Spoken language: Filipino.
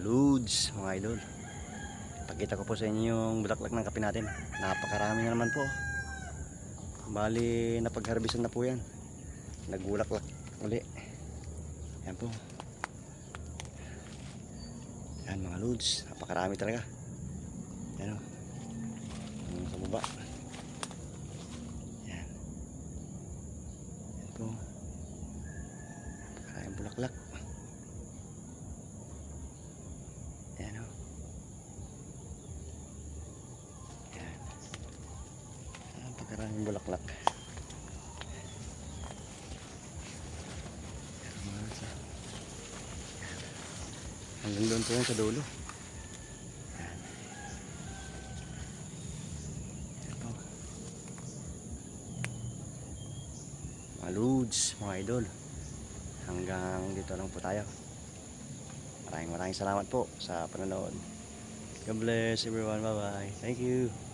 Loads, mga idol. Pakita ko po sa inyo yung bulaklak ng kape natin. Napakarami na naman po. Bali, napag-harvestan na po yan. Nagbulaklak uli. Yan po. Yan mga loads. Napakarami talaga. Yan o. Yung sa baba. Yan. Yan po. Napakaraming bulaklak. Yan o. Yan. Napakaraming bulaklak. Hanggang doon po yan sa dulo. Yan. Yan po. Mga loads, mga idol. Hanggang dito lang po tayo. Maraming salamat po sa panonood. God bless everyone. Bye bye. Thank you.